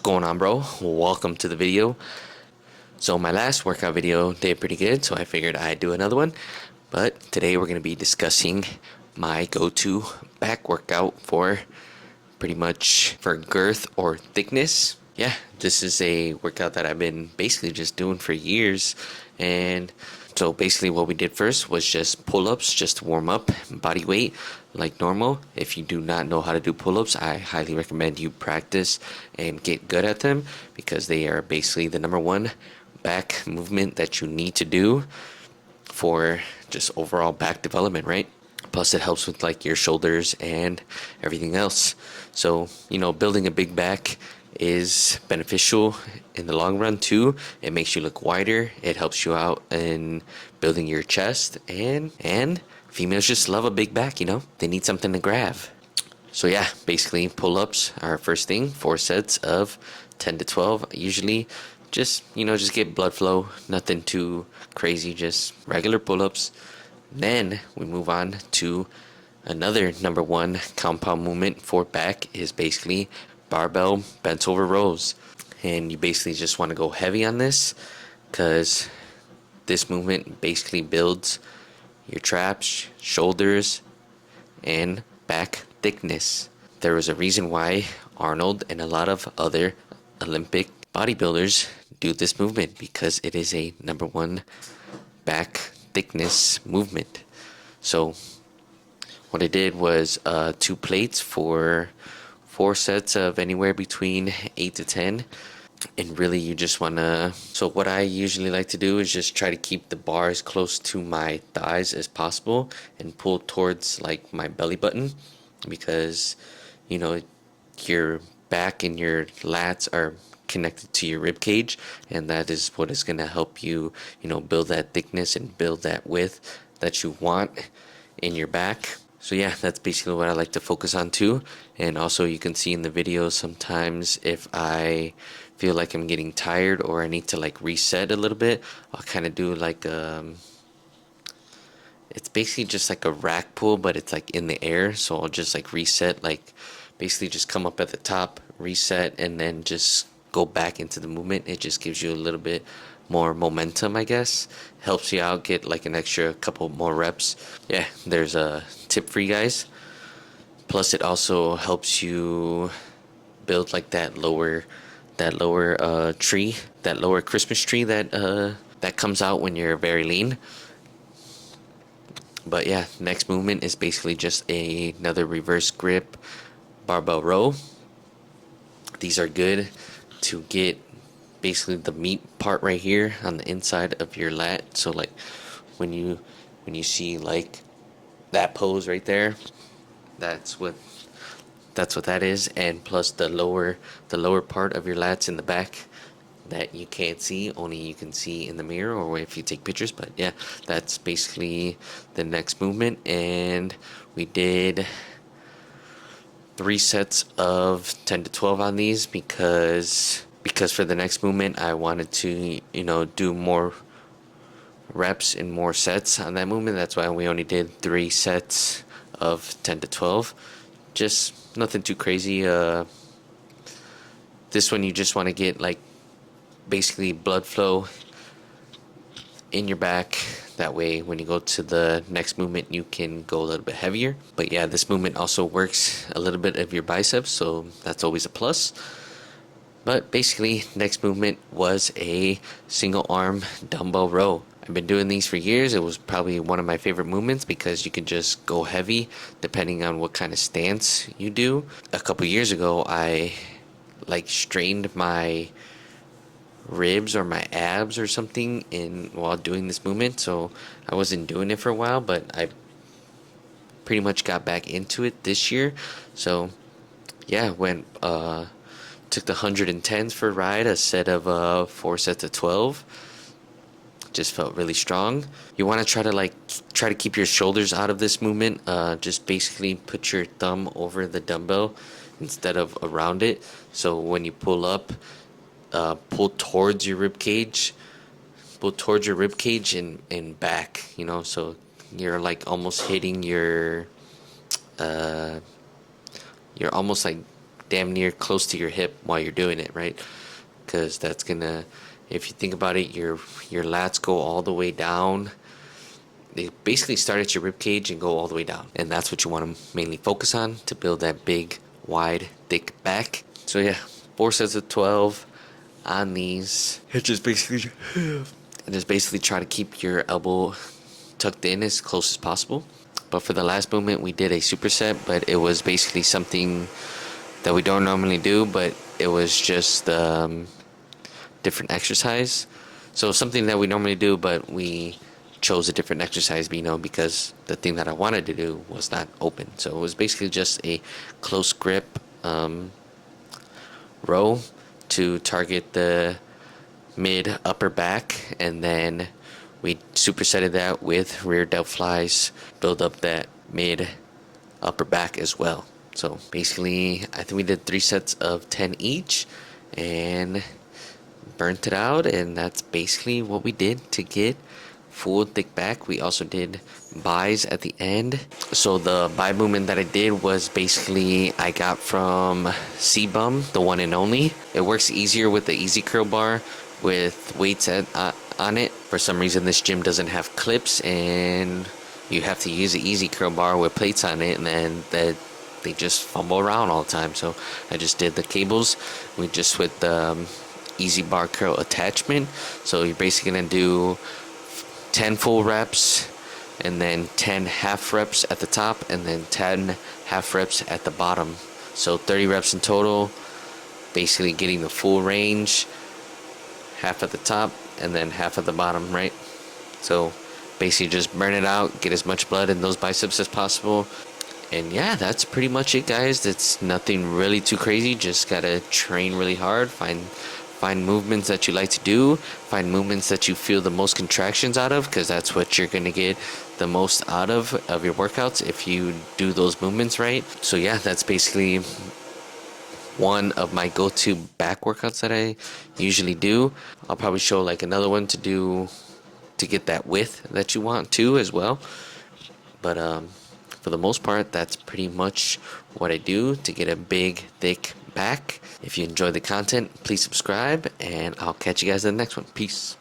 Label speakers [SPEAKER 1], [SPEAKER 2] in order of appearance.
[SPEAKER 1] going on, bro? Welcome to the video. So my last workout video did pretty good, so I figured I'd do another one. But today we're going to be discussing my go-to back workout for pretty much for girth or thickness. Yeah, this is a workout that I've been basically just doing for years. And so basically what we did first was just pull-ups just to warm up, body weight like normal. If you do not know how to do pull-ups, I highly recommend you practice and get good at them because they are basically the number one back movement that you need to do for just overall back development, right? Plus it helps with like your shoulders and everything else. So, building a big back is beneficial in the long run too. It makes you look wider. It helps you out in building your chest, and females just love a big back. They need something to grab. So yeah, basically pull-ups are our first thing, 4 sets of 10 to 12 usually. Just get blood flow, nothing too crazy, just regular pull-ups. Then we move on to another number one compound movement for back is basically barbell bent over rows. And you basically just want to go heavy on this because this movement basically builds your traps, shoulders, and back thickness. There was a reason why Arnold and a lot of other Olympic bodybuilders do this movement because it is a number one back thickness movement. So what I did was 2 plates for 4 sets of anywhere between 8 to 10. And really you just want to, so what I usually like to do is just try to keep the bars close to my thighs as possible and pull towards like my belly button because your back and your lats are connected to your rib cage, and that is what is going to help you build that thickness and build that width that you want in your back. So yeah, that's basically what I like to focus on too. And also you can see in the video sometimes if I feel like I'm getting tired or I need to like reset a little bit, I'll kind of do like it's basically just like a rack pull, but it's like in the air. So I'll just like reset, like basically just come up at the top, reset, and then just go back into the movement. It just gives you a little bit more momentum, I guess. Helps you out, get like an extra couple more reps. Yeah, there's a tip for you guys. Plus it also helps you build like that lower tree, that lower Christmas tree that comes out when you're very lean. But yeah, next movement is basically just another reverse grip barbell row. These are good to get basically the meat part right here on the inside of your lat. So like when you see like that pose right there, that's what that is. And plus the lower part of your lats in the back that you can't see, only you can see in the mirror or if you take pictures. But yeah, that's basically the next movement. And we did 3 sets of 10 to 12 on these because for the next movement I wanted to do more reps and more sets on that movement. That's why we only did 3 sets of 10 to 12. Just nothing too crazy. This one you just want to get like basically blood flow in your back. That way when you go to the next movement you can go a little bit heavier. But yeah, this movement also works a little bit of your biceps, so that's always a plus. But basically next movement was a single arm dumbbell row. I've been doing these for years. It was probably one of my favorite movements because you can just go heavy depending on what kind of stance you do. A couple years ago I like strained my ribs or my abs or something while doing this movement, so I wasn't doing it for a while, but I pretty much got back into it this year. So yeah, went took the 110s for a ride, a set of 4 sets of 12. Just felt really strong. You want to try to keep your shoulders out of this movement. Just basically put your thumb over the dumbbell instead of around it, so when you pull up, pull towards your rib cage, and back, so you're like almost hitting you're almost like damn near close to your hip while you're doing it, right? Because that's gonna, if you think about it, your lats go all the way down. They basically start at your rib cage and go all the way down, and that's what you want to mainly focus on to build that big, wide, thick back. So yeah, 4 sets of 12 on these. It just basically try to keep your elbow tucked in as close as possible. But for the last movement, we did a superset, but it was basically something that we don't normally do, but it was just different exercise. So something that we normally do, but we chose a different exercise, because the thing that I wanted to do was not open. So it was basically just a close grip row to target the mid upper back, and then we supersetted that with rear delt flies, build up that mid upper back as well. So basically, I think we did 3 sets of 10 each and burnt it out, and that's basically what we did to get full thick back. We also did buys at the end. So the buy movement that I did was basically I got from C-Bum, the one and only. It works easier with the easy curl bar with weights on it. For some reason this gym doesn't have clips, and you have to use the easy curl bar with plates on it, and then they just fumble around all the time. So I just did the cables. We just with the easy bar curl attachment. So you're basically gonna do 10 full reps, and then 10 half reps at the top, and then 10 half reps at the bottom. So 30 reps in total, basically getting the full range, half at the top and then half at the bottom, right? So basically just burn it out, get as much blood in those biceps as possible. And yeah, that's pretty much it, guys. That's nothing really too crazy. Just gotta train really hard, find movements that you like to do, find movements that you feel the most contractions out of, because that's what you're gonna get the most out of your workouts if you do those movements right. So yeah, that's basically one of my go-to back workouts that I usually do. I'll probably show like another one to do to get that width that you want too as well. But for the most part, that's pretty much what I do to get a big, thick back. If you enjoy the content, please subscribe, and I'll catch you guys in the next one. Peace.